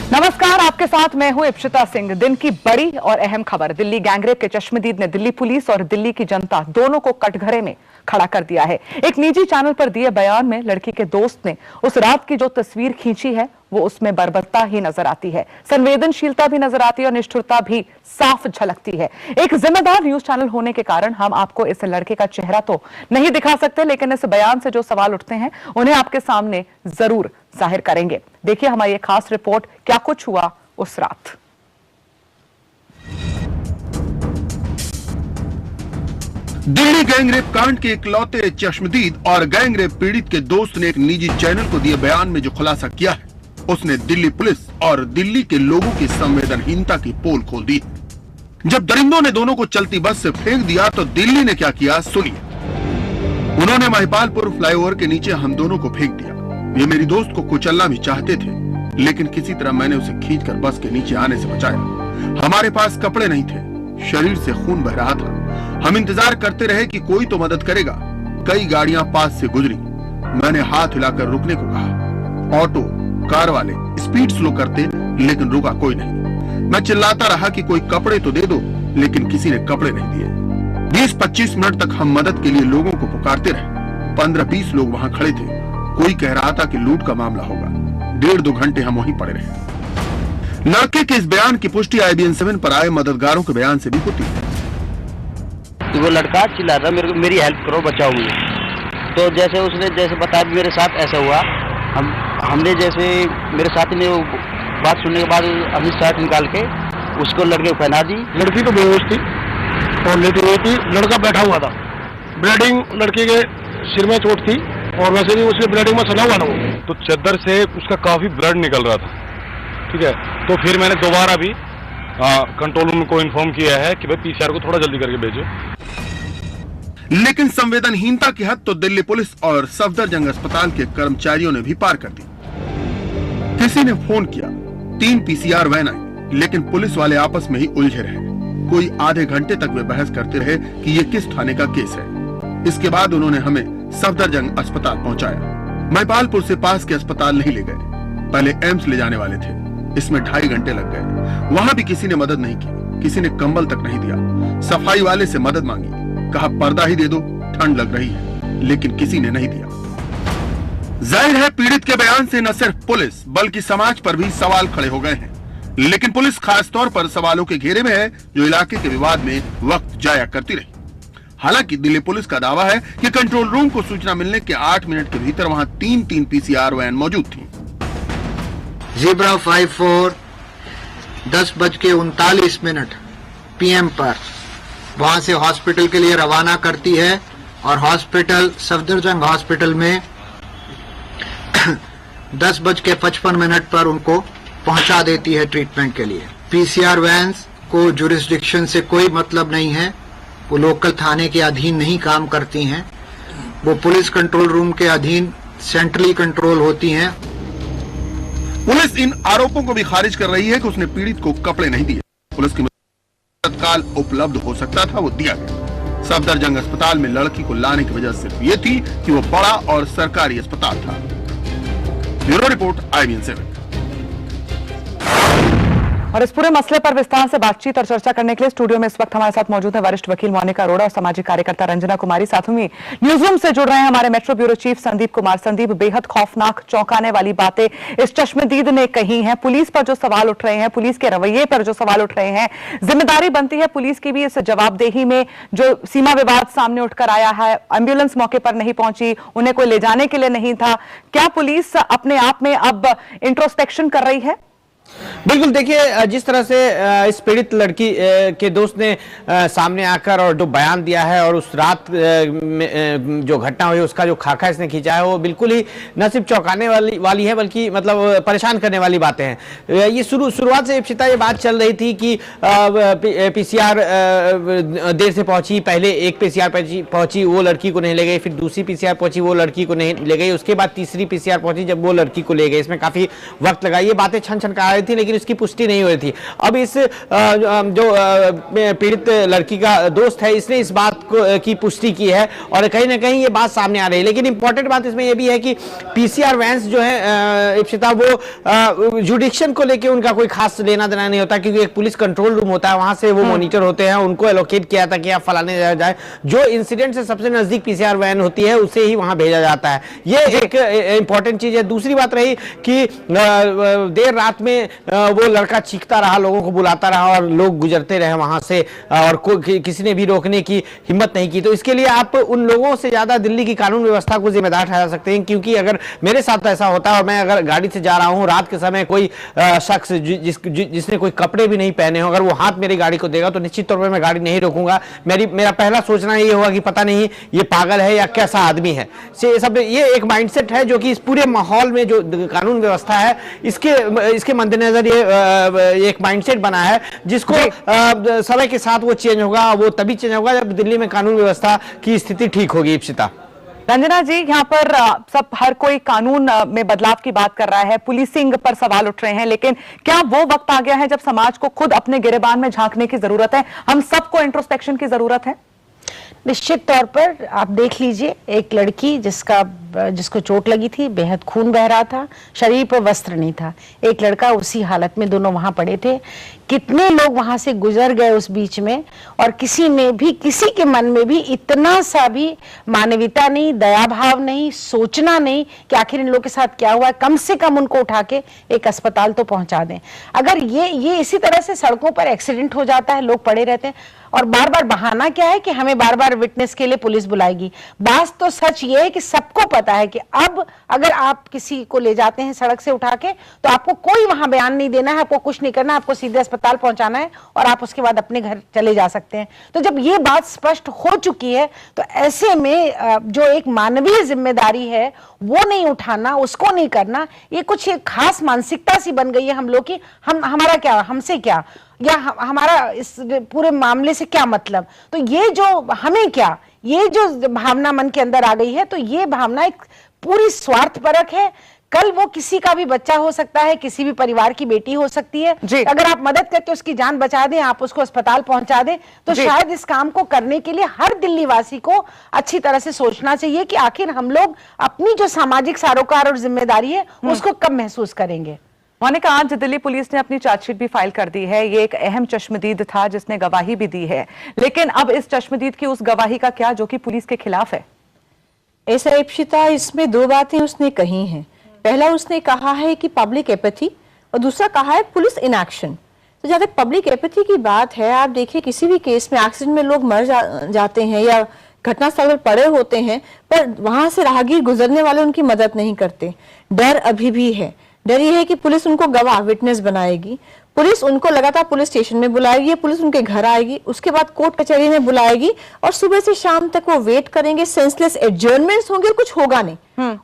नमस्कार, आपके साथ मैं हूं इप्शिता सिंह। दिन की बड़ी और अहम खबर, दिल्ली गैंगरेप के चश्मदीद ने दिल्ली पुलिस और दिल्ली की जनता दोनों को कटघरे में खड़ा कर दिया है। एक निजी चैनल पर दिए बयान में लड़की के दोस्त ने उस रात की जो तस्वीर खींची है वो उसमें बर्बरता ही नजर आती है, संवेदनशीलता भी नजर आती है और निष्ठुरता भी साफ झलकती है। एक जिम्मेदार न्यूज चैनल होने के कारण हम आपको इस लड़के का चेहरा तो नहीं दिखा सकते, लेकिन इस बयान से जो सवाल उठते हैं उन्हें आपके सामने जरूर जाहिर करेंगे। देखिए हमारी एक खास रिपोर्ट, क्या कुछ हुआ उस रात। दिल्ली गैंगरेप कांड के इकलौते चश्मदीद और गैंगरेप पीड़ित के दोस्त ने एक निजी चैनल को दिए बयान में जो खुलासा किया है, उसने दिल्ली पुलिस और दिल्ली के लोगों की संवेदनहीनता की पोल खोल दी। जब दरिंदों ने दोनों को चलती बस से फेंक दिया तो दिल्ली ने क्या किया, सुनिए। उन्होंने महिपालपुर फ्लाईओवर के नीचे हम दोनों को फेंक दिया। ये मेरी दोस्त को कुचलना भी चाहते थे, लेकिन किसी तरह मैंने उसे खींचकर बस के नीचे आने से बचाया। हमारे पास कपड़े नहीं थे, शरीर से खून बह रहा था। हम इंतजार करते रहे कि कोई तो मदद करेगा। कई गाड़ियां पास से गुजरी। मैंने हाथ हिलाकर रुकने को कहा। ऑटो, कार वाले स्पीड स्लो करते, लेकिन रुका कोई नहीं। मैं चिल्लाता रहा कि कोई कपड़े तो दे दो, लेकिन किसी ने कपड़े नहीं दिए। 20-25 मिनट तक हम मदद के लिए लोगों को पुकारते रहे। 15-20 लोग वहां खड़े थे। कोई कह रहा था कि लूट का मामला होगा। 1.5-2 घंटे हम वहीं पड़े रहे। लड़के के इस बयान की पुष्टि IBN 7 पर आए मददगारों के बयान से भी होती है। तो वो लड़का चिल्ला रहा मेरी हेल्प करो, बचाओ मुझे। तो जैसे उसने बताया मेरे साथ ऐसा हुआ, हमने जैसे मेरे साथी ने वो बात सुनने के बाद अपनी शर्ट निकाल के उसको लड़के को पहना दी। लड़की तो बेहोश थी और लेटी हुई थी, लड़का बैठा हुआ था। ब्लीडिंग लड़के के सिर में चोट थी और वैसे भी उसके ब्लीडिंग में सना हुआ था। तो चद्दर से उसका काफी ब्लड निकल रहा था। ठीक है, तो फिर मैंने दोबारा भी कंट्रोल रूम को इन्फॉर्म किया है कि भाई PCR को थोड़ा जल्दी करके भेजो। लेकिन संवेदनहीनता की हद तो दिल्ली पुलिस और सफदरजंग अस्पताल के कर्मचारियों ने भी पार कर दी। किसी ने फोन किया, 3 PCR वैन आई, लेकिन पुलिस वाले आपस में ही उलझे रहे। कोई आधे घंटे तक वे बहस करते रहे कि ये किस थाने का केस है। इसके बाद उन्होंने हमें सफदरजंग अस्पताल पहुंचाया। महिपालपुर से पास के अस्पताल नहीं ले गए, पहले एम्स ले जाने वाले थे। इसमें 2.5 घंटे लग गए। वहां भी किसी ने मदद नहीं की, किसी ने कंबल तक नहीं दिया। सफाई वाले से मदद मांगी, कहा पर्दा ही दे दो, ठंड लग रही है, लेकिन किसी ने नहीं दिया। जाहिर है पीड़ित के बयान से न सिर्फ पुलिस बल्कि समाज पर भी सवाल खड़े हो गए हैं। लेकिन पुलिस खास तौर पर सवालों के घेरे में है, जो इलाके के विवाद में वक्त जाया करती रही। हालांकि दिल्ली पुलिस का दावा है कि कंट्रोल रूम को सूचना मिलने के 8 मिनट के भीतर वहां 3 PCR वैन मौजूद थी। ज़ेब्रा 54 10:39 PM पर वहां से हॉस्पिटल के लिए रवाना करती है और हॉस्पिटल सफदरजंग हॉस्पिटल में 10:55 पर उनको पहुंचा देती है ट्रीटमेंट के लिए। PCR वैन्स को जुरिस्डिक्शन से कोई मतलब नहीं है, वो लोकल थाने के अधीन नहीं काम करती हैं, वो पुलिस कंट्रोल रूम के अधीन सेंट्रली कंट्रोल होती हैं। पुलिस इन आरोपों को भी खारिज कर रही है कि उसने पीड़ित को कपड़े नहीं दिए। पुलिस की तत्काल उपलब्ध हो सकता था, वो दिया गया। सफदरजंग अस्पताल में लड़की को लाने की वजह सिर्फ ये थी कि वो बड़ा और सरकारी अस्पताल था। Bureau report IBN 7। और इस पूरे मसले पर विस्तार से बातचीत और चर्चा करने के लिए स्टूडियो में इस वक्त हमारे साथ मौजूद है वरिष्ठ वकील मोनिका अरोड़ा और सामाजिक कार्यकर्ता रंजना कुमारी। साथ में न्यूज रूम से जुड़ रहे हैं हमारे metro bureau chief Sandeep Kumar. Sandeep, बेहद खौफनाक, चौंकाने वाली बातें इस चश्मदीद ने कही हैं। पुलिस पर जो सवाल उठ रहे हैं, पुलिस के रवैये पर जो सवाल उठ रहे हैं, जिम्मेदारी बनती है पुलिस की भी इस जवाबदेही में। जो सीमा विवाद सामने उठकर आया है, एम्बुलेंस मौके पर नहीं पहुंची, उन्हें कोई ले जाने के लिए नहीं था, क्या पुलिस अपने आप में अब इंट्रोस्पेक्शन कर रही है? बिल्कुल, देखिए जिस तरह से इस पीड़ित लड़की के दोस्त ने सामने आकर और जो बयान दिया है और उस रात में जो घटना हुई उसका जो खाका इसने खींचा है वो बिल्कुल ही न सिर्फ चौंकाने वाली है बल्कि मतलब परेशान करने वाली बातें हैं। ये शुरुआत से इप्सिता ये बात चल रही थी कि पीसीआर देर से पहुंची, पहले एक पीसीआर पहुंची वो लड़की को नहीं ले गई, फिर दूसरी पीसीआर पहुंची वो लड़की को नहीं ले गई, उसके बाद तीसरी पीसीआर पहुंची जब वो लड़की को ले गई। इसमें काफी वक्त लगा, ये बातें छन छन कर थी लेकिन इसकी पुष्टि नहीं हुई थी। अब इस जो पीड़ित लड़की का दोस्त है इसने इस बात की पुष्टि की है और कहीं ना कहीं ये बात सामने आ रही है। लेकिन इंपॉर्टेंट बात इसमें यह भी है कि पीसीआर वैन्स जो है इप्सिता वो जुडिक्शन को लेकर उनका कोई खास लेना देना नहीं होता, क्योंकि एक पुलिस कंट्रोल रूम होता है, वहां से वो मॉनिटर होते हैं, उनको एलोकेट किया था कि आप फलाने जाए, जो इंसिडेंट से सबसे नजदीक पीसीआर वैन होती है उसे ही वहां भेजा जाता है। ये एक इंपॉर्टेंट चीज है। दूसरी बात रही कि देर रात में वो लड़का चीखता रहा, लोगों को बुलाता रहा और लोग गुजरते रहे वहां से और किसी ने भी रोकने की हिम्मत नहीं की। तो इसके लिए आप उन लोगों से ज्यादा दिल्ली की कानून व्यवस्था को जिम्मेदार ठहरा सकते हैं, क्योंकि अगर मेरे साथ ऐसा होता है और मैं अगर गाड़ी से जा रहा हूं रात के समय, कोई शख्स जिसने कोई कपड़े भी नहीं पहने हो अगर वो हाथ मेरी गाड़ी को देगा तो निश्चित तौर पर मैं गाड़ी नहीं रोकूंगा। मेरा पहला सोचना ये होगा कि पता नहीं ये पागल है या कैसा आदमी है। ये एक माइंडसेट है जो कि इस पूरे माहौल में जो कानून व्यवस्था है इसके मद्देनजर ये एक माइंडसेट बना है, जिसको समय के साथ वो चेंज होगा। वो तभी चेंज होगा जब दिल्ली में कानून व्यवस्था की स्थिति ठीक होगी। इप्सिता, रंजना जी, यहाँ पर सब हर कोई कानून में बदलाव की बात कर रहा है, पुलिसिंग पर सवाल उठ रहे हैं, लेकिन क्या वो वक्त आ गया है जब समाज को खुद अपने गिरेबान में झांकने की जरूरत है? हम सबको इंट्रोस्पेक्शन की जरूरत है। निश्चित तौर पर आप देख लीजिए, एक लड़की जिसको चोट लगी थी, बेहद खून बह रहा था, शरीर पर वस्त्र नहीं था, एक लड़का उसी हालत में, दोनों वहां पड़े थे। कितने लोग वहां से गुजर गए उस बीच में और किसी के मन में भी इतना सा भी मानवीयता नहीं, दया भाव नहीं, सोचना नहीं कि आखिर इन लोगों के साथ क्या हुआ है। कम से कम उनको उठा के एक अस्पताल तो पहुंचा दें। अगर ये इसी तरह से सड़कों पर एक्सीडेंट हो जाता है, लोग पड़े रहते हैं और बार बार बहाना क्या है कि हमें बार बार विटनेस के लिए पुलिस बुलाएगी। बात तो सच ये है कि सबको पता है कि अब अगर आप किसी को ले जाते हैं सड़क से उठा के तो आपको कोई वहां बयान नहीं देना है, आपको कुछ नहीं करना, आपको सीधे अस्पताल पहुंचाना है और आप उसके बाद अपने घर चले जा सकते हैं। तो जब ये बात स्पष्ट हो चुकी है तो ऐसे में जो एक मानवीय जिम्मेदारी है वो नहीं उठाना, उसको नहीं करना, ये कुछ एक खास मानसिकता सी बन गई है हम लोग की। हमारा क्या, हमसे क्या, या हमारा इस पूरे मामले से क्या मतलब। तो ये जो हमें क्या, ये जो भावना मन के अंदर आ गई है, तो ये भावना एक पूरी स्वार्थपरक है। कल वो किसी का भी बच्चा हो सकता है, किसी भी परिवार की बेटी हो सकती है। अगर आप मदद करके उसकी जान बचा दें, आप उसको अस्पताल पहुंचा दें, तो शायद इस काम को करने के लिए हर दिल्ली वासी को अच्छी तरह से सोचना चाहिए कि आखिर हम लोग अपनी जो सामाजिक सरोकार और जिम्मेदारी है उसको कब महसूस करेंगे। मोनिका, आज दिल्ली पुलिस ने अपनी चार्जशीट भी फाइल कर दी है। ये एक अहम चश्मदीद था जिसने गवाही भी दी है, लेकिन अब इस चश्मदीद की उस गवाही का क्या जो कि पुलिस के खिलाफ है? ऐसा इप्सिता, इसमें दो बातें उसने कही हैं। पहला उसने कहा है कि पब्लिक एपैथी और दूसरा कहा है पुलिस इनएक्शन। तो जहां तक पब्लिक एपैथी की बात है, आप देखिए किसी भी केस में एक्सीडेंट में लोग मर जाते हैं या घटनास्थल पर पड़े होते हैं, पर वहां से राहगीर गुजरने वाले उनकी मदद नहीं करते। डर अभी भी है। डर ये है कि पुलिस उनको गवाह, विटनेस बनाएगी, पुलिस उनको लगातार पुलिस स्टेशन में बुलाएगी, पुलिस उनके घर आएगी, उसके बाद कोर्ट कचहरी में बुलाएगी और सुबह से शाम तक वो वेट करेंगे, सेंसलेस एडजर्नमेंट्स होंगे, कुछ होगा नहीं,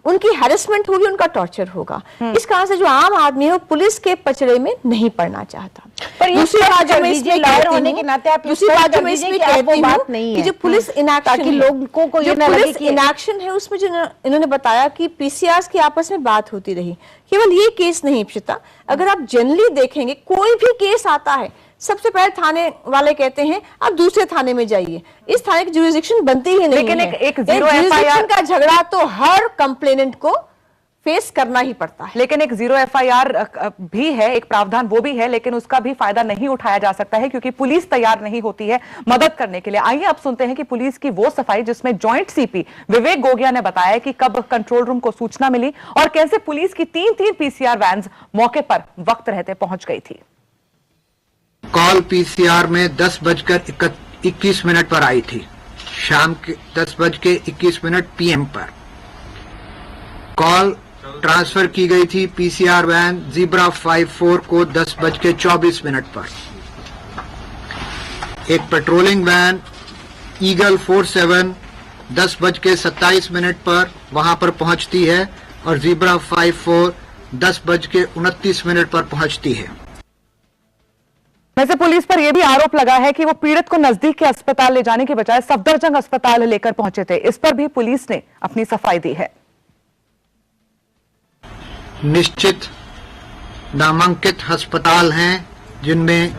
उनकी हैरेसमेंट होगी, उनका टॉर्चर होगा। इस कारण से जो आम आदमी है वो पुलिस के पचड़े में नहीं पड़ना चाहता। पर दूसरी बात जो मैं इसमें होने के नाते आप दूसरी बात जो मैं इसमें कहती हूँ कि जो पुलिस इनएक्शन, लोगों को ये पुलिस इनएक्शन है, उसमें जो इन्होंने बताया कि पीसीआर की आपस में बात होती रही। केवल ये केस नहीं इप्सिता, अगर आप जनरली देखेंगे कोई भी केस आता है, सबसे पहले थाने वाले कहते हैं आप दूसरे थाने में जाइए। इस थाने की जुरिसडिक्शन बनती ही नहीं है। लेकिन एक जीरो एफआईआर का झगड़ा तो हर कंप्लेनेंट को फेस करना ही पड़ता है। लेकिन एक जीरो एफआईआर भी है, एक प्रावधान वो भी है, लेकिन उसका भी फायदा नहीं उठाया जा सकता है क्योंकि पुलिस तैयार नहीं होती है मदद करने के लिए। आइए अब सुनते हैं कि पुलिस की वो सफाई जिसमें जॉइंट सीपी विवेक गोगिया ने बताया कि कब कंट्रोल रूम को सूचना मिली और कैसे पुलिस की 3 पीसीआर वैन्स मौके पर वक्त रहते पहुंच गई थी। कॉल पीसीआर में 10:21 पर आई थी, शाम के 10:21 पीएम पर। कॉल ट्रांसफर की गई थी पीसीआर वैन ज़ीब्रा 54 को 10:24 पर। एक पेट्रोलिंग वैन ईगल 47 10:27 पर वहां पर पहुंचती है और ज़ीब्रा 54 10:29 पर पहुंचती है। वैसे पुलिस पर यह भी आरोप लगा है कि वो पीड़ित को नजदीक के अस्पताल ले जाने के बजाय सफदरजंग अस्पताल लेकर पहुंचे थे। इस पर भी पुलिस ने अपनी सफाई दी है। निश्चित नामांकित अस्पताल हैं जिनमें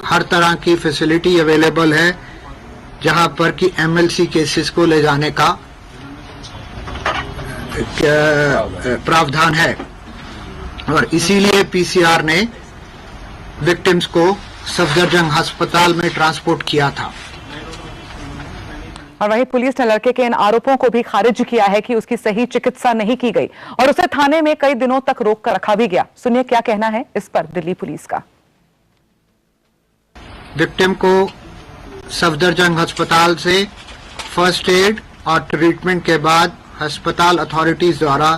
हर तरह की फैसिलिटी अवेलेबल है, जहां पर कि एमएलसी केसेस को ले जाने का प्रावधान है और इसीलिए पीसीआर ने विक्टिम्स को सफदरजंग अस्पताल में ट्रांसपोर्ट किया था। और वहीं पुलिस ने लड़के के इन आरोपों को भी खारिज किया है कि उसकी सही चिकित्सा नहीं की गई और उसे थाने में कई दिनों तक रोक कर रखा भी गया। सुनिए क्या कहना है इस पर दिल्ली पुलिस का। विक्टिम को सफदरजंग अस्पताल से फर्स्ट एड और ट्रीटमेंट के बाद अस्पताल अथॉरिटीज द्वारा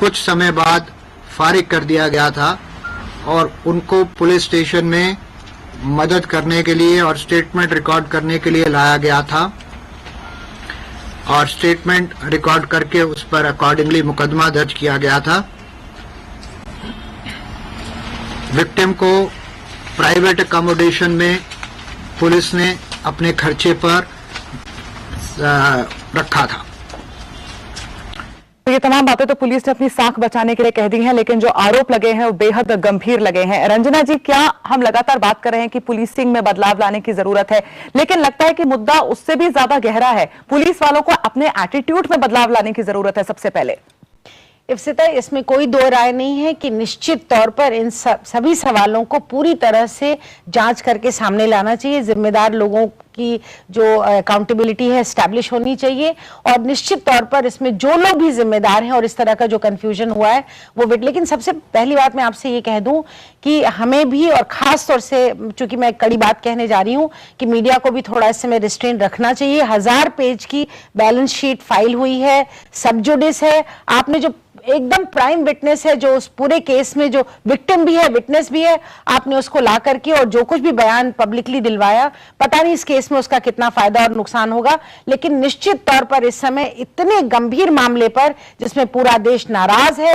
कुछ समय बाद फारिग कर दिया गया था और उनको पुलिस स्टेशन में मदद करने के लिए और स्टेटमेंट रिकॉर्ड करने के लिए लाया गया था और स्टेटमेंट रिकॉर्ड करके उस पर अकॉर्डिंगली मुकदमा दर्ज किया गया था। विक्टिम को प्राइवेट अकोमोडेशन में पुलिस ने अपने खर्चे पर रखा था। तो ये तमाम बातें तो पुलिस ने अपनी साख बचाने के लिए कह दी हैं, लेकिन जो आरोप लगे हैं वो बेहद गंभीर लगे हैं। रंजना जी, क्या हम लगातार बात कर रहे हैं कि पुलिसिंग में बदलाव लाने की जरूरत है, लेकिन लगता है कि मुद्दा उससे भी ज्यादा गहरा है। पुलिस वालों को अपने एटीट्यूड में बदलाव लाने की जरूरत है सबसे पहले। इफ्तिता, इसमें कोई दो राय नहीं है कि निश्चित तौर पर इन सभी सवालों को पूरी तरह से जांच करके सामने लाना चाहिए। जिम्मेदार लोगों की जो अकाउंटेबिलिटी है एस्टैब्लिश होनी चाहिए और निश्चित तौर पर इसमें जो लोग भी जिम्मेदार हैं और इस तरह का जो कंफ्यूजन हुआ है वो लेकिन सबसे पहली बात मैं आपसे ये कह दूं कि हमें भी और खास तौर से चूंकि मैं कड़ी बात कहने जा रही हूं कि मीडिया को भी थोड़ा इस समय रिस्ट्रेन रखना चाहिए। 1000 पेज की बैलेंस शीट फाइल हुई है, सब जुडिस है। आपने जो एकदम प्राइम विटनेस है, जो उस पूरे केस में जो विक्टिम भी है विटनेस भी है, आपने उसको ला करके और जो कुछ भी बयान पब्लिकली दिलवाया, पता नहीं इस केस में उसका कितना फायदा और नुकसान होगा। लेकिन निश्चित तौर पर इस समय इतने गंभीर मामले पर जिसमें पूरा देश नाराज है,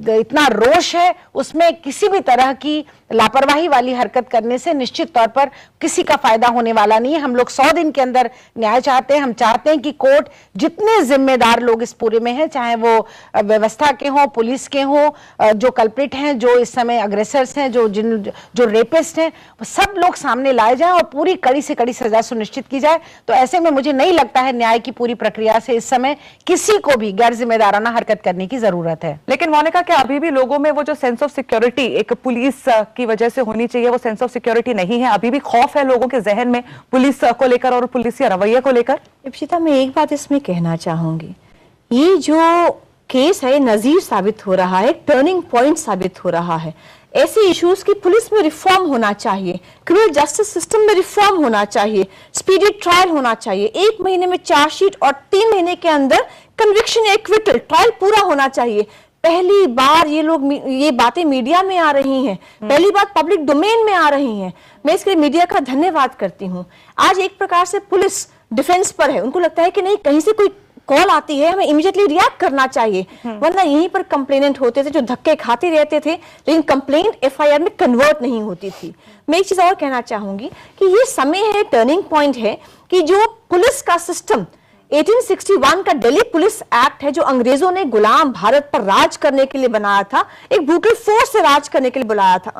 इतना रोष है, उसमें किसी भी तरह की लापरवाही वाली हरकत करने से निश्चित तौर पर किसी का फायदा होने वाला नहीं है। हम लोग 100 दिन के अंदर न्याय चाहते हैं। हम चाहते हैं कि कोर्ट जितने जिम्मेदार लोग इस पूरे में हैं, चाहे वो व्यवस्था के हों, पुलिस के हों, जो कल्प्रिट हैं, जो इस समय अग्रेसर्स हैं, जो रेपिस्ट हैं, वो सब लोग सामने लाए जाएं और पूरी कड़ी से कड़ी सजा सुनिश्चित की जाए। तो ऐसे में मुझे नहीं लगता है न्याय की पूरी प्रक्रिया से इस समय किसी को भी गैर जिम्मेदाराना हरकत करने की जरूरत है। लेकिन मोनिका, क्या अभी भी लोगों में वो जो सेंस ऑफ सिक्योरिटी एक पुलिस की वजह से होनी चाहिए, वो सेंस ऑफ सिक्योरिटी नहीं है? अभी भी खौफ है लोगों के जहन में पुलिस को लेकर और पुलिस रवैये को लेकर? इप्सिता, मैं एक बात इसमें कहना चाहूंगी, ये जो केस है नजीर साबित हो रहा है, टर्निंग पॉइंट साबित हो रहा है। ऐसे इश्यूज की पुलिस में रिफॉर्म होना चाहिए, क्रिमिनल जस्टिस सिस्टम में रिफॉर्म होना चाहिए, स्पीडी ट्रायल होना चाहिए, 1 महीने में चार्जशीट और 3 महीने के अंदर कन्विक्शन या एक्विटल ट्रायल पूरा होना चाहिए। पहली बार ये बातें मीडिया में आ रही हैं, पहली बार पब्लिक डोमेन में आ रही हैं। मैं इसके लिए मीडिया का धन्यवाद करती हूँ। आज एक प्रकार से पुलिस डिफेंस पर है, उनको लगता है कि नहीं, कहीं से कोई कॉल आती है हमें इमीडिएटली रिएक्ट करना चाहिए, वरना यहीं पर कंप्लेनेंट होते थे जो धक्के खाते रहते थे, लेकिन कंप्लेंट एफआईआर में कन्वर्ट नहीं होती थी। मैं एक चीज और कहना चाहूंगी कि ये समय है, टर्निंग पॉइंट है कि जो पुलिस का सिस्टम 1861 का दिल्ली पुलिस एक्ट है, जो अंग्रेजों ने गुलाम भारत पर राज करने के लिए बनाया था, एक ब्रूटल फोर्स से राज करने के लिए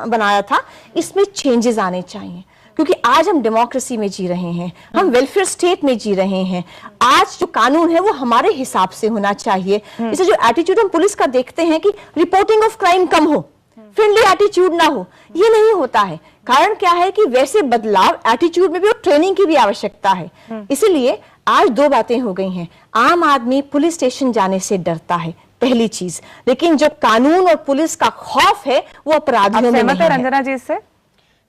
बनाया था, इसमें चेंजेस आने चाहिए। क्योंकि आज हम डेमोक्रेसी में जी रहे हैं, हम वेलफेयर स्टेट में जी रहे हैं। आज जो कानून है वो हमारे हिसाब से होना चाहिए। इसे जो एटीट्यूड हम पुलिस का देखते हैं कि रिपोर्टिंग ऑफ क्राइम कम हो, फ्रेंडली एटीट्यूड ना हो, ये नहीं होता है। कारण क्या है कि वैसे बदलाव एटीट्यूड में भी और ट्रेनिंग की भी आवश्यकता है। इसीलिए आज 2 बातें हो गई हैं। आम आदमी पुलिस स्टेशन जाने से डरता है, पहली चीज, लेकिन जो कानून और पुलिस का खौफ है वो अपराधियों में नहीं है। रंजना जी इससे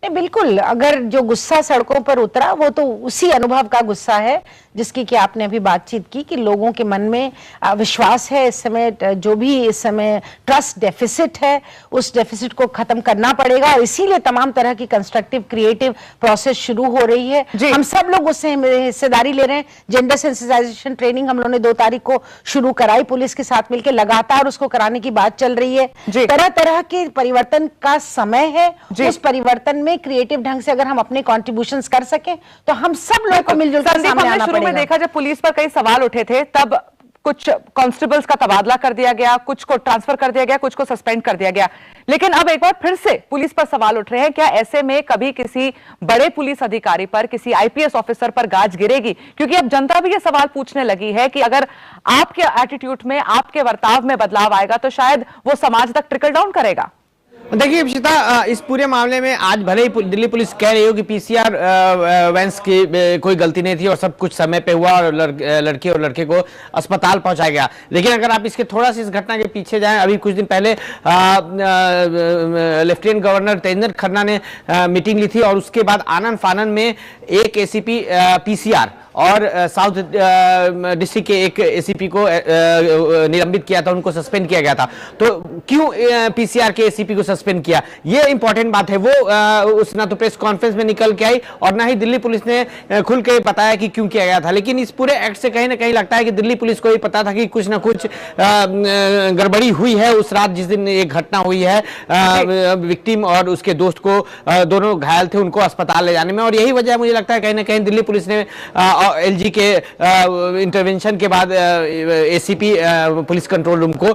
नहीं, बिल्कुल, अगर जो गुस्सा सड़कों पर उतरा वो तो उसी अनुभव का गुस्सा है जिसकी कि आपने अभी बातचीत की कि लोगों के मन में विश्वास है इस समय, जो भी इस समय ट्रस्ट डेफिसिट है उस डेफिसिट को खत्म करना पड़ेगा और इसीलिए तमाम तरह की कंस्ट्रक्टिव क्रिएटिव प्रोसेस शुरू हो रही है। हम सब लोग उससे हिस्सेदारी ले रहे हैं। जेंडर सेंसिटाइजेशन ट्रेनिंग हम लोगों ने 2 तारीख को शुरू कराई, पुलिस के साथ मिलकर लगातार उसको कराने की बात चल रही है। तरह तरह के परिवर्तन का समय है, उस परिवर्तन में क्रिएटिव ढंग से अगर हम अपने कॉन्ट्रीब्यूशंस कर सकें तो हम सब लोगों को मिलजुल कर सामने आना पड़ेगा। में देखा जब पुलिस पर कई सवाल उठे थे तब कुछ कांस्टेबल्स का तबादला कर दिया गया, कुछ को ट्रांसफर कर दिया गया, कुछ को सस्पेंड कर दिया गया, लेकिन अब एक बार फिर से पुलिस पर सवाल उठ रहे हैं। क्या ऐसे में कभी किसी बड़े पुलिस अधिकारी पर, किसी आईपीएस ऑफिसर पर गाज गिरेगी? क्योंकि अब जनता भी ये सवाल पूछने लगी है कि अगर आपके एटीट्यूड में, आपके बर्ताव में बदलाव आएगा तो शायद वो समाज तक ट्रिकल डाउन करेगा। देखिए इप्सिता, इस पूरे मामले में आज भले ही दिल्ली पुलिस कह रही हो कि पीसीआर वैन्स की कोई गलती नहीं थी और सब कुछ समय पे हुआ और लड़की और लड़के को अस्पताल पहुंचाया गया, लेकिन अगर आप इसके थोड़ा सा इस घटना के पीछे जाएं, अभी कुछ दिन पहले लेफ्टिनेंट गवर्नर तेजेंद्र खन्ना ने मीटिंग ली थी और उसके बाद आनन फानन में एक एसीपी पीसीआर और साउथ डिस्ट्रिक्ट के एक एसीपी को निलंबित किया था, उनको सस्पेंड किया गया था। तो क्यों पीसीआर के एसीपी को सस्पेंड किया, ये इंपॉर्टेंट बात है। वो उस ना तो प्रेस कॉन्फ्रेंस में निकल के आई और ना ही दिल्ली पुलिस ने खुल के बताया कि क्यों किया गया था, लेकिन इस पूरे एक्ट से कहीं ना कहीं लगता है कि दिल्ली पुलिस को ही पता था कि कुछ ना कुछ गड़बड़ी हुई है उस रात जिस दिन एक घटना हुई है। विक्टिम और उसके दोस्त को, दोनों घायल थे, उनको अस्पताल ले जाने में, और यही वजह मुझे लगता है कहीं ना कहीं दिल्ली पुलिस ने एलजी के इंटरवेंशन के बाद एसीपी पुलिस कंट्रोल रूम को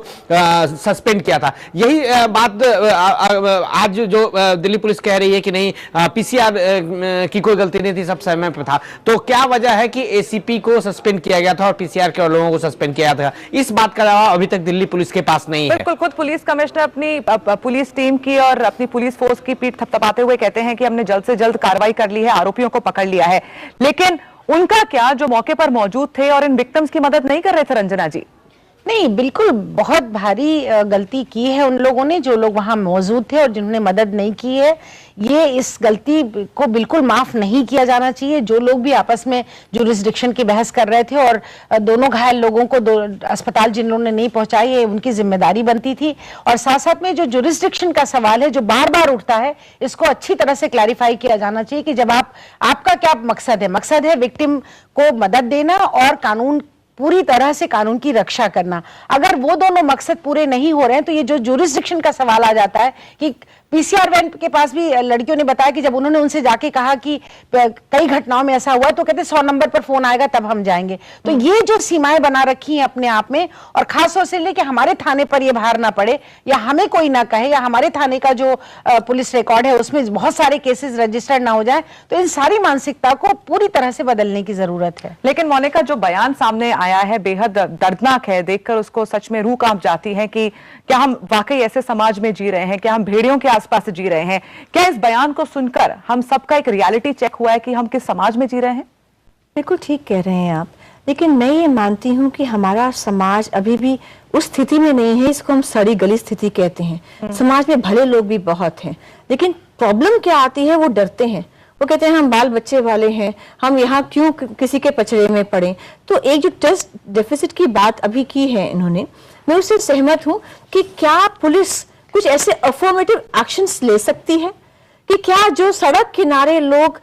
सस्पेंड किया था। यही बात आज जो दिल्ली पुलिस कह रही है कि नहीं पीसीआर की कोई गलती नहीं थी, सब समय पे था। तो क्या वजह है कि एसीपी को सस्पेंड किया गया था और पीसीआर के लोगों को सस्पेंड किया था? इस बात का जवाब अभी तक दिल्ली पुलिस के पास नहीं है। बिल्कुल, खुद पुलिस कमिश्नर अपनी पुलिस टीम की और अपनी पुलिस फोर्स की पीठ थपथपाते हुए कहते हैं कि हमने जल्द से जल्द कार्रवाई कर ली है, आरोपियों को पकड़ लिया है, लेकिन उनका क्या जो मौके पर मौजूद थे और इन विक्टिम्स की मदद नहीं कर रहे थे? रंजना जी, नहीं, बिल्कुल बहुत भारी गलती की है उन लोगों ने, जो लोग वहां मौजूद थे और जिन्होंने मदद नहीं की है। ये इस गलती को बिल्कुल माफ नहीं किया जाना चाहिए। जो लोग भी आपस में जुरिस्डिक्शन की बहस कर रहे थे और दोनों घायल लोगों को अस्पताल जिन्होंने नहीं पहुंचाई है, उनकी जिम्मेदारी बनती थी। और साथ साथ में जो जुरिस्डिक्शन का सवाल है जो बार बार उठता है, इसको अच्छी तरह से क्लैरिफाई किया जाना चाहिए कि जब आपका क्या मकसद है? मकसद है विक्टिम को मदद देना और कानून, पूरी तरह से कानून की रक्षा करना। अगर वो दोनों मकसद पूरे नहीं हो रहे हैं तो ये जो जुरिस्डिक्शन का सवाल आ जाता है कि पीसीआर वैन के पास भी लड़कियों ने बताया कि जब उन्होंने उनसे जाके कहा कि कई घटनाओं में ऐसा हुआ, तो कहते 100 नंबर पर फोन आएगा तब हम जाएंगे। तो ये जो सीमाएं बना रखी हैं अपने आप में, और खासतौर से लेके हमारे थाने पर ये भार ना पड़े या हमें कोई ना कहे या हमारे थाने का जो पुलिस रिकॉर्ड है उसमें बहुत सारे केसेस रजिस्टर्ड ना हो जाए, तो इन सारी मानसिकता को पूरी तरह से बदलने की जरूरत है। लेकिन मोनिका, जो बयान सामने आया है बेहद दर्दनाक है, देखकर उसको सच में रूह कांप जाती है कि क्या हम वाकई ऐसे समाज में जी रहे हैं? क्या हम भेड़ियों के आसपास जी रहे हैं? क्या इस बयान को सुनकर हम सबका एक रियलिटी चेक हुआ है कि हम किस समाज में जी रहे हैं? बिल्कुल ठीक कह रहे हैं आप, लेकिन मैं ये मानती हूँ कि हमारा समाज अभी भी उस स्थिति में नहीं है, इसको हम सड़ी गली स्थिति कहते हैं। समाज में भले लोग भी बहुत हैं, लेकिन प्रॉब्लम क्या आती है, वो डरते हैं। वो कहते हैं हम बाल बच्चे वाले हैं, हम यहाँ क्यों किसी के पचड़े में पड़े। तो एक जो ट्रस्ट डेफिसिट की बात अभी की है इन्होंने, मैं उससे सहमत हूँ कि क्या पुलिस कुछ ऐसे अफर्मेटिव एक्शंस ले सकती है कि क्या जो सड़क किनारे लोग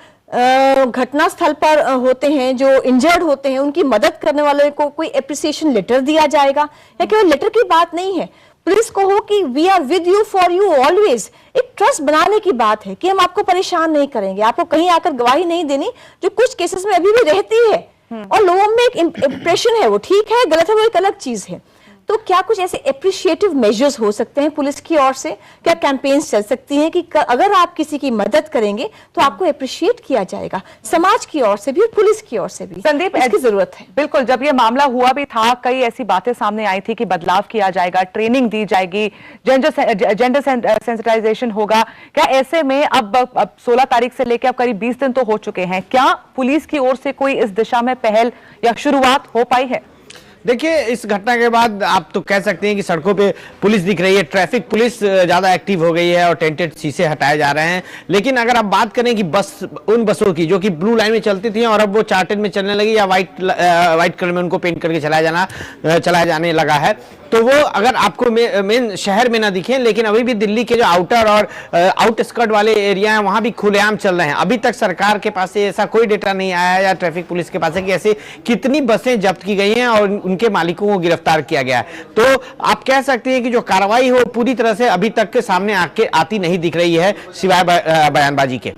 घटना स्थल पर होते हैं, जो इंजर्ड होते हैं, उनकी मदद करने वाले को कोई एप्रिसिएशन लेटर दिया जाएगा? या केवल लेटर की बात नहीं है, पुलिस को हो कि we are with you for you always. एक ट्रस्ट बनाने की बात है कि हम आपको परेशान नहीं करेंगे, आपको कहीं आकर गवाही नहीं देनी, जो कुछ केसेस में अभी भी रहती है। और लोगों में एक इंप्रेशन है, वो ठीक है गलत है वो एक अलग चीज है। तो क्या कुछ ऐसे एप्रिशिएटिव मेजर्स हो सकते हैं पुलिस की ओर से? क्या कैंपेन्स चल सकती हैं कि अगर आप किसी की मदद करेंगे तो आपको एप्रिशिएट किया जाएगा, समाज की ओर से भी और पुलिस की ओर से भी? संदीप, इसकी जरूरत है। बिल्कुल, जब ये मामला हुआ भी था, कई ऐसी बातें सामने आई थी कि बदलाव किया जाएगा, ट्रेनिंग दी जाएगी, जेंडर सेंसिटाइजेशन होगा। क्या ऐसे में अब 16 तारीख से लेकर अब करीब 20 दिन तो हो चुके हैं, क्या पुलिस की ओर से कोई इस दिशा में पहल या शुरुआत हो पाई है? देखिए, इस घटना के बाद आप तो कह सकते हैं कि सड़कों पे पुलिस दिख रही है, ट्रैफिक पुलिस ज्यादा एक्टिव हो गई है और टेंटेड शीशे हटाए जा रहे हैं। लेकिन अगर आप बात करें कि उन बसों की जो कि ब्लू लाइन में चलती थी और अब वो चार्टेड में चलने लगी या व्हाइट कलर में उनको पेंट करके चलाया जाने लगा है, तो वो अगर आपको मेन शहर में ना दिखे, लेकिन अभी भी दिल्ली के जो आउटर और आउटस्कर्ट वाले एरिया हैं वहां भी खुलेआम चल रहे हैं। अभी तक सरकार के पास ऐसा कोई डेटा नहीं आया है या ट्रैफिक पुलिस के पास है कि ऐसे कितनी बसें जब्त की गई हैं और उनके मालिकों को गिरफ्तार किया गया है। तो आप कह सकते हैं कि जो कार्रवाई हो पूरी तरह से अभी तक के सामने आती नहीं दिख रही है, सिवाय बयानबाजी के।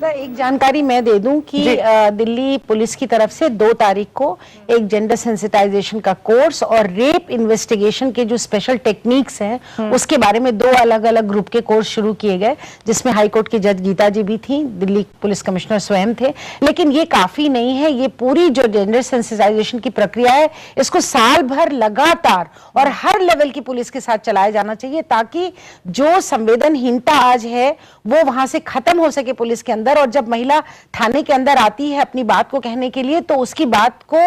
एक जानकारी मैं दे दूं कि दिल्ली पुलिस की तरफ से 2 तारीख को एक जेंडर सेंसिटाइजेशन का कोर्स और रेप इन्वेस्टिगेशन के जो स्पेशल टेक्निक्स हैं उसके बारे में 2 अलग अलग ग्रुप के कोर्स शुरू किए गए, जिसमें हाईकोर्ट की जज गीता जी भी थी, दिल्ली पुलिस कमिश्नर स्वयं थे। लेकिन ये काफी नहीं है, ये पूरी जो जेंडर सेंसिटाइजेशन की प्रक्रिया है इसको साल भर लगातार और हर लेवल की पुलिस के साथ चलाया जाना चाहिए, ताकि जो संवेदनहीनता आज है वो वहां से खत्म हो सके पुलिस के अंदर। और जब महिला थाने के अंदर आती है अपनी बात को कहने के लिए, तो उसकी बात को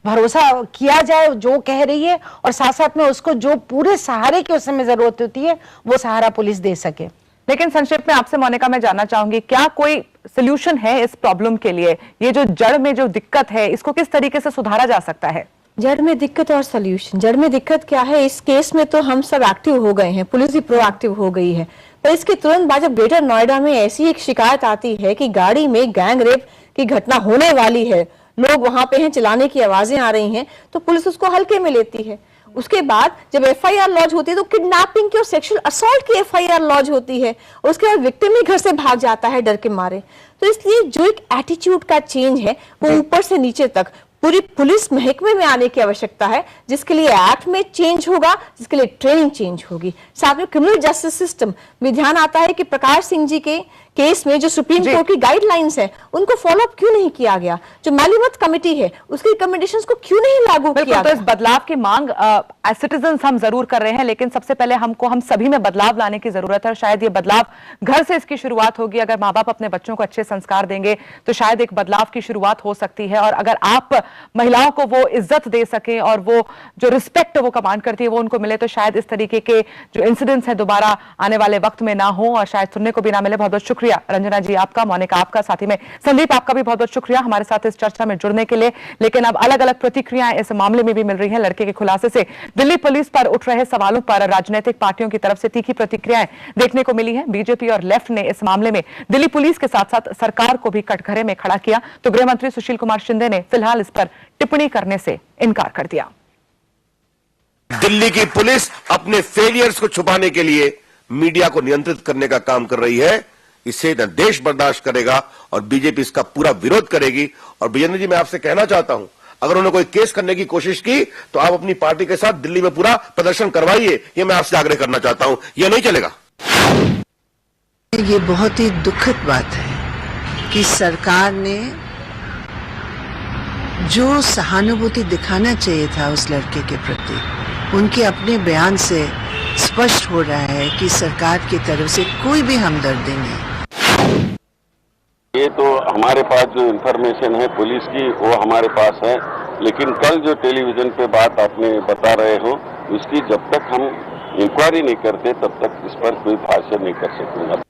भरोसा किया जाए जो कह रही है, और साथ साथ में उसको जो पूरे सहारे की उस समय जरूरत होती है वो सहारा पुलिस दे सके। लेकिन संक्षेप में आपसे मोनिका मैं जानना चाहूंगी, क्या कोई सोल्यूशन है इस प्रॉब्लम के लिए? ये जो जड़ में जो दिक्कत है इसको किस तरीके से सुधारा जा सकता है? जड़ में दिक्कत और सोल्यूशन। जड़ में दिक्कत क्या है, इस केस में तो हम सब एक्टिव हो गए हैं, पुलिस भी प्रोएक्टिव हो गई है, पर इसके तुरंत बाद जब ग्रेटर नोएडा में ऐसी एक शिकायत आती है कि गाड़ी में गैंग रेप की घटना होने वाली है, लोग वहां पे हैं, चिल्लाने की आवाजें आ रही हैं, तो पुलिस उसको हल्के में लेती है। उसके बाद जब एफआईआर लॉन्च होती है तो किडनैपिंग की और सेक्सुअल असॉल्ट की एफआईआर लॉन्च होती है, और उसके बाद विक्टिम ही घर से भाग जाता है डर के मारे। तो इसलिए जो एक एटीट्यूड का चेंज है वो ऊपर से नीचे तक पूरी पुलिस महकमे में आने की आवश्यकता है, जिसके लिए एक्ट में चेंज होगा, जिसके लिए ट्रेनिंग चेंज होगी। साथ में क्रिमिनल जस्टिस सिस्टम में ध्यान आता है कि प्रकाश सिंह जी के केस में जो सुप्रीम कोर्ट की गाइडलाइंस है उनको फॉलो अप क्यों नहीं किया गया, जो मैलीमत कमेटी है उसकी रिकमेंडेशंस को क्यों नहीं लागू किया। तो इस बदलाव की मांग सिटीजंस हम जरूर कर रहे हैं, लेकिन सबसे पहले हम सभी में बदलाव लाने की जरूरत है। शायद ये बदलाव घर से इसकी शुरुआत होगी। अगर माँ बाप अपने बच्चों को अच्छे संस्कार देंगे तो शायद एक बदलाव की शुरुआत हो सकती है। और अगर आप महिलाओं को वो इज्जत दे सके और वो जो रिस्पेक्ट वो कमांड करती है वो उनको मिले, तो शायद इस तरीके के जो इंसिडेंट्स है दोबारा आने वाले वक्त में ना हो और शायद सुनने को भी ना मिले। बहुत बहुत शुक्रिया रंजना जी आपका, मोनिका आपका, साथ ही में संदीप आपका भी बहुत बहुत शुक्रिया हमारे साथ इस चर्चा में जुड़ने के लिए। लेकिन अब अलग अलग प्रतिक्रियाएं इस मामले में भी मिल रही हैं। लड़के के खुलासे से दिल्ली पुलिस पर उठ रहे सवालों पर राजनीतिक पार्टियों की तरफ से तीखी प्रतिक्रियाएं देखने को मिली हैं। बीजेपी और लेफ्ट ने इस मामले में दिल्ली पुलिस के साथ साथ सरकार को भी कटघरे में खड़ा किया, तो गृह मंत्री सुशील कुमार शिंदे ने फिलहाल इस पर टिप्पणी करने से इनकार कर दिया। दिल्ली की पुलिस अपने फेलियर्स को छुपाने के लिए मीडिया को नियंत्रित करने का काम कर रही है। इसे न देश बर्दाश्त करेगा और बीजेपी इसका पूरा विरोध करेगी। और विजेंद्र जी, मैं आपसे कहना चाहता हूं, अगर उन्होंने कोई केस करने की कोशिश की तो आप अपनी पार्टी के साथ दिल्ली में पूरा प्रदर्शन करवाइए, ये मैं आपसे आग्रह करना चाहता हूं। यह नहीं चलेगा। ये बहुत ही दुखद बात है कि सरकार ने जो सहानुभूति दिखाना चाहिए था उस लड़के के प्रति, उनके अपने बयान से स्पष्ट हो रहा है कि सरकार की तरफ से कोई भी हमदर्दी नहीं। ये तो हमारे पास जो इंफॉर्मेशन है पुलिस की वो हमारे पास है, लेकिन कल जो टेलीविजन पे बात आपने बता रहे हो उसकी जब तक हम इंक्वायरी नहीं करते तब तक इस पर कोई भाष्य नहीं कर सकूंगा।